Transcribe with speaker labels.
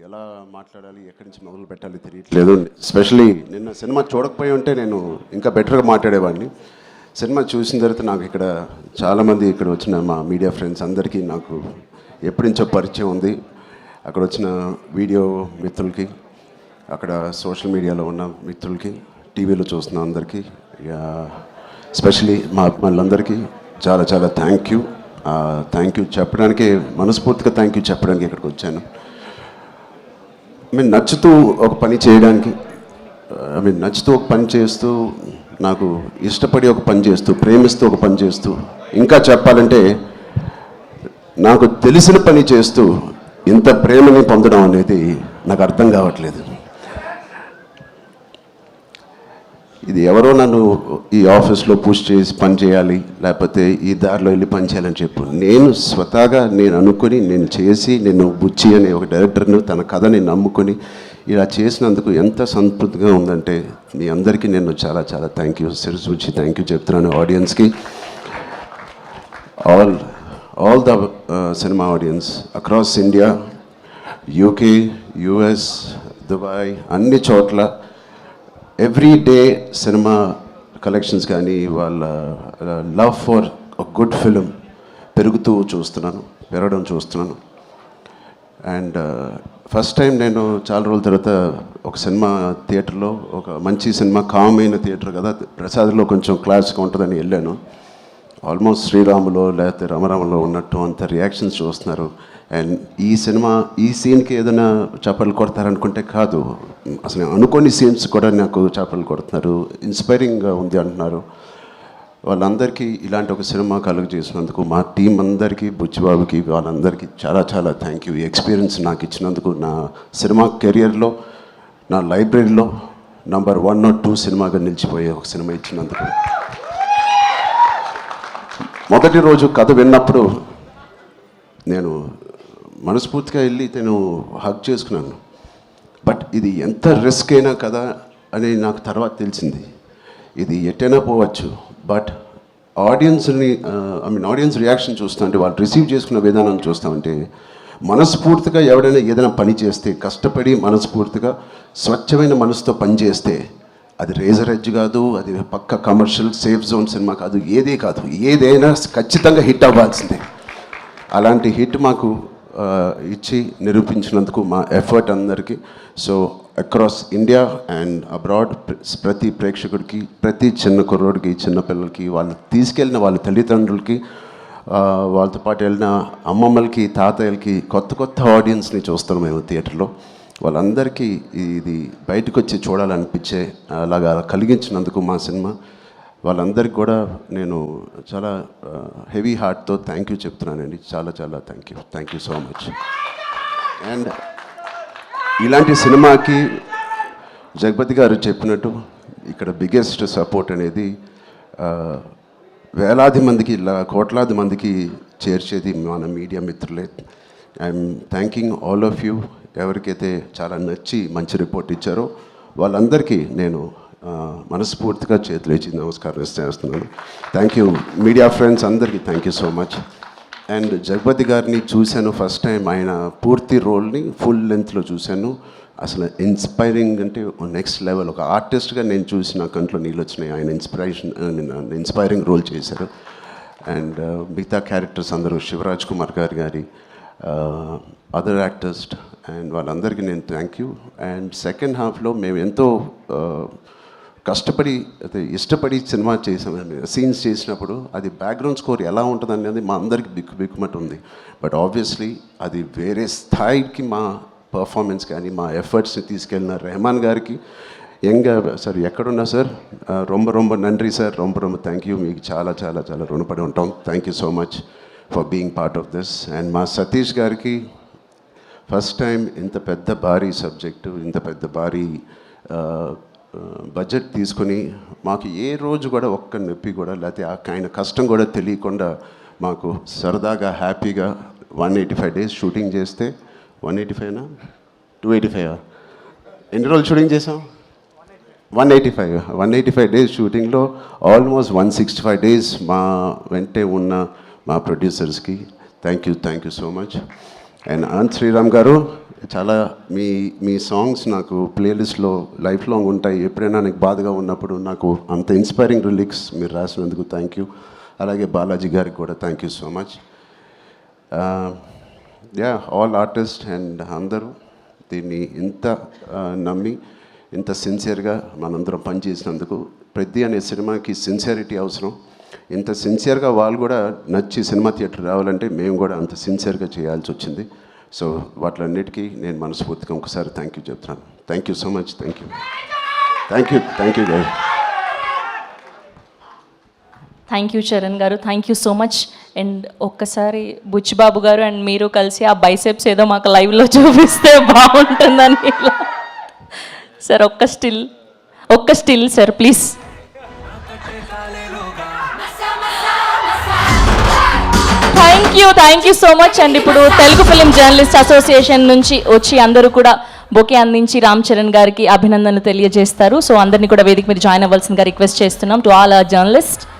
Speaker 1: ఎలా మాట్లాడాలి, ఎక్కడి నుంచి మొదలు పెట్టాలి తెలియట్లేదు. ఎస్పెషలీ నిన్న సినిమా చూడకపోయి ఉంటే నేను ఇంకా బెటర్గా మాట్లాడేవాడిని. సినిమా చూసిన తర్వాత నాకు ఇక్కడ చాలామంది ఇక్కడ వచ్చిన మా మీడియా ఫ్రెండ్స్ అందరికీ నాకు ఎప్పటి నుంచో పరిచయం ఉంది. అక్కడ వచ్చిన వీడియో మిత్రులకి, అక్కడ సోషల్ మీడియాలో ఉన్న మిత్రులకి, టీవీలో చూస్తున్న అందరికీ, ఎస్పెషలీ మా అభిమానులందరికీ చాలా చాలా థ్యాంక్ యూ చెప్పడానికి, మనస్ఫూర్తిగా థ్యాంక్ యూ చెప్పడానికి ఇక్కడికి వచ్చాను. నచ్చుతూ ఒక పని చేయడానికి, నచ్చుతూ ఒక పని చేస్తూ, నాకు ఇష్టపడి ఒక పని చేస్తూ, ప్రేమిస్తూ ఒక పని చేస్తూ, ఇంకా చెప్పాలంటే నాకు తెలిసిన పని చేస్తూ ఇంత ప్రేమని పొందడం అనేది నాకు అర్థం కావట్లేదు. ఇది ఎవరో నన్ను ఈ ఆఫీస్లో పుష్ చేసి పని చేయాలి, లేకపోతే ఈ దారిలో వెళ్ళి పని చేయాలని చెప్పు. నేను స్వతహాగా నేను అనుకుని, నేను చేసి, నేను బుచ్చి అనే ఒక డైరెక్టర్ను తన కథని నమ్ముకొని ఇలా చేసినందుకు ఎంత సంతృప్తిగా ఉందంటే మీ అందరికీ నేను చాలా చాలా థ్యాంక్ యూ, శిరస్సు వచ్చి థ్యాంక్ యూ చెప్తున్నాను ఆడియన్స్కి. All the cinema audience across India, UK, US, Dubai, అన్ని చోట్ల ఎవ్రీ డే సినిమా కలెక్షన్స్ కానీ వాళ్ళ లవ్ ఫర్ గుడ్ ఫిలిం పెరగడం చూస్తున్నాను. అండ్ ఫస్ట్ టైం నేను చాలా రోజుల తర్వాత ఒక సినిమా థియేటర్లో, ఒక మంచి సినిమా, కామైన థియేటర్ కదా, ప్రసాద్లో కొంచెం క్లాస్గా ఉంటుందని వెళ్ళాను. ఆల్మోస్ట్ శ్రీరాములో లేకపోతే రామరామలో ఉన్నట్టు అంత రియాక్షన్స్ చూస్తున్నారు. అండ్ ఈ సీన్కి ఏదైనా చప్పట్లు కొడతారనుకుంటే కాదు, అసలు అనుకోని సీన్స్ కూడా నాకు చప్పట్లు కొడుతున్నారు, ఇన్స్పైరింగ్గా ఉంది అంటున్నారు. వాళ్ళందరికీ ఇలాంటి ఒక సినిమా కలుగు చేసినందుకు మా టీం అందరికీ, బుచ్చిబాబుకి, వాళ్ళందరికీ చాలా చాలా థ్యాంక్ యూ. ఈ ఎక్స్పీరియన్స్ నాకు ఇచ్చినందుకు, నా సినిమా కెరియర్లో, నా లైబ్రరీలో నంబర్ 1 or 2 సినిమాగా నిలిచిపోయే ఒక సినిమా ఇచ్చినందుకు. మొదటి రోజు కథ విన్నప్పుడు నేను మనస్ఫూర్తిగా వెళ్ళి నేను హగ్ చేసుకున్నాను. బట్ ఇది ఎంత రిస్క్ అయినా కదా అని నాకు తర్వాత తెలిసింది. ఇది ఎట్టైనా పోవచ్చు, బట్ ఆడియన్స్ రియాక్షన్ చూస్తామంటే, వాళ్ళు రిసీవ్ చేసుకున్న విధానం చూస్తామంటే, మనస్ఫూర్తిగా ఎవడైనా ఏదైనా పని చేస్తే, కష్టపడి మనస్ఫూర్తిగా స్వచ్ఛమైన మనసుతో పని చేస్తే, అది రేజర్ ఎడ్జ్ కాదు, అది పక్క కమర్షియల్ సేఫ్ జోన్ సినిమా కాదు, ఏదైనా ఖచ్చితంగా హిట్ అవ్వాల్సిందే. అలాంటి హిట్ మాకు ఇచ్చి నిరూపించినందుకు మా ఎఫర్ట్ అందరికీ. So across India and abroad ప్రతి ప్రేక్షకుడికి, ప్రతి చిన్న కుర్రోడికి, చిన్న పిల్లలకి, వాళ్ళు తీసుకెళ్ళిన వాళ్ళ తల్లిదండ్రులకి, వాళ్ళతో పాటు వెళ్ళిన అమ్మమ్మలకి, తాతయ్యలకి, కొత్త ఆడియన్స్ని చూస్తాం మేము థియేటర్లో. వాళ్ళందరికీ ఇది బయటకు వచ్చి చూడాలనిపించే అలాగా కలిగించినందుకు మా సినిమా, వాళ్ళందరికీ కూడా నేను చాలా హెవీ హార్ట్తో థ్యాంక్ యూ చెప్తున్నానండి. చాలా చాలా thank you so much. And ఇలాంటి సినిమాకి జగపతి గారు చెప్పినట్టు ఇక్కడ బిగ్గెస్ట్ సపోర్ట్ అనేది వేలాది మందికి, కోట్లాది మందికి చేర్చేది మన మీడియా మిత్రులే. I'm thanking all of you. ఎవరికైతే చాలా నచ్చి మంచి రిపోర్ట్ ఇచ్చారో వాళ్ళందరికీ నేను మనస్ఫూర్తిగా చేతులేచి నమస్కారం చేస్తున్నాను. థ్యాంక్ యూ మీడియా ఫ్రెండ్స్ అందరికీ thank you so much. And Jagapathi గారిని చూశాను ఫస్ట్ టైం, ఆయన పూర్తి రోల్ని ఫుల్ లెంత్లో చూశాను. అసలు ఇన్స్పైరింగ్ అంటే నెక్స్ట్ లెవెల్. ఒక ఆర్టిస్ట్గా నేను చూసి నా కంట్లో నీళ్ళు వచ్చినాయి. ఆయన ఇన్స్పైరింగ్ రోల్ చేశారు. అండ్ మిగతా క్యారెక్టర్స్ అందరూ, శివరాజ్ కుమార్ గారి అదర్ యాక్టర్స్ అండ్ వాళ్ళందరికీ నేను థ్యాంక్ యూ. అండ్ సెకండ్ హాఫ్లో మేము ఎంతో కష్టపడి, ఇష్టపడి సినిమా చేసాము. సీన్స్ చేసినప్పుడు అది బ్యాక్గ్రౌండ్ స్కోర్ ఎలా ఉంటుంది అనేది మా అందరికి బిక్కుమట్టు ఉంది. బట్ ఆబ్వియస్లీ అది వేరే స్థాయికి మా పర్ఫార్మెన్స్ కానీ, మా ఎఫర్ట్స్ని తీసుకెళ్ళిన రెహమాన్ గారికి, సార్ ఎక్కడున్నా సార్, రొంబ నండ్రి సార్, రొంబ థ్యాంక్ యూ. మీకు చాలా చాలా చాలా రుణపడి ఉంటాం. Thank you so much for being part of this. And మా సతీష్ గారికి ఫస్ట్ టైం ఇంత పెద్ద భారీ సబ్జెక్టు, ఇంత పెద్ద భారీ బడ్జెట్ తీసుకొని మాకు ఏ రోజు కూడా ఒక్క నొప్పి కూడా, లేకపోతే ఆయన కష్టం కూడా తెలియకుండా మాకు సరదాగా హ్యాపీగా 185 days షూటింగ్ చేస్తే, 185నా 285 ఎన్ని రోజులు షూటింగ్ చేసాం? 185 days షూటింగ్లో ఆల్మోస్ట్ 165 days మా వెంటే ఉన్న మా ప్రొడ్యూసర్స్కి thank you so much. And Anant Sriram గారు, చాలా మీ సాంగ్స్ నాకు ప్లేలిస్ట్లో లైఫ్ లాంగ్ ఉంటాయి. ఎప్పుడైనా నాకు బాధగా ఉన్నప్పుడు నాకు అంత ఇన్స్పైరింగ్ లిరిక్స్ మీరు రాసినందుకు థ్యాంక్ యూ. అలాగే బాలాజీ గారికి కూడా thank you so much. All artist and అందరూ దీన్ని ఇంత నమ్మి ఇంత సిన్సియర్గా మనందరం పనిచేసినందుకు. ప్రతి అనే సినిమాకి సిన్సియారిటీ అవసరం. ఇంత సిన్సియర్గా వాళ్ళు కూడా నచ్చి సినిమా థియేటర్ రావాలంటే మేము కూడా అంత సిన్సియర్గా చేయాల్సి వచ్చింది. సో వాటిలన్నిటికీ నేను మనస్ఫూర్తిగా ఒకసారి థ్యాంక్ యూ చెప్తున్నాను. Thank you so much. Thank you గారు.
Speaker 2: థ్యాంక్ యూ చరణ్ గారు, thank you so much. And ఒక్కసారి బుచ్చిబాబు గారు అండ్ మీరు కలిసి ఆ బైసెప్స్ ఏదో మాకు లైవ్లో చూపిస్తే బాగుంటుందని. సార్ ఒక్క still sir please. Thank you so much. And ఇప్పుడు తెలుగు ఫిలిం జర్నలిస్ట్ అసోసియేషన్ నుంచి వచ్చి అందరూ కూడా బొకే అందించి రామ్ చరణ్ గారికి అభినందనలు తెలియజేస్తారు. సో అందరినీ కూడా వేదిక మీద జాయిన్ అవ్వాల్సిందిగా రిక్వెస్ట్ చేస్తున్నాం టు ఆల్ అవర్ జర్నలిస్ట్.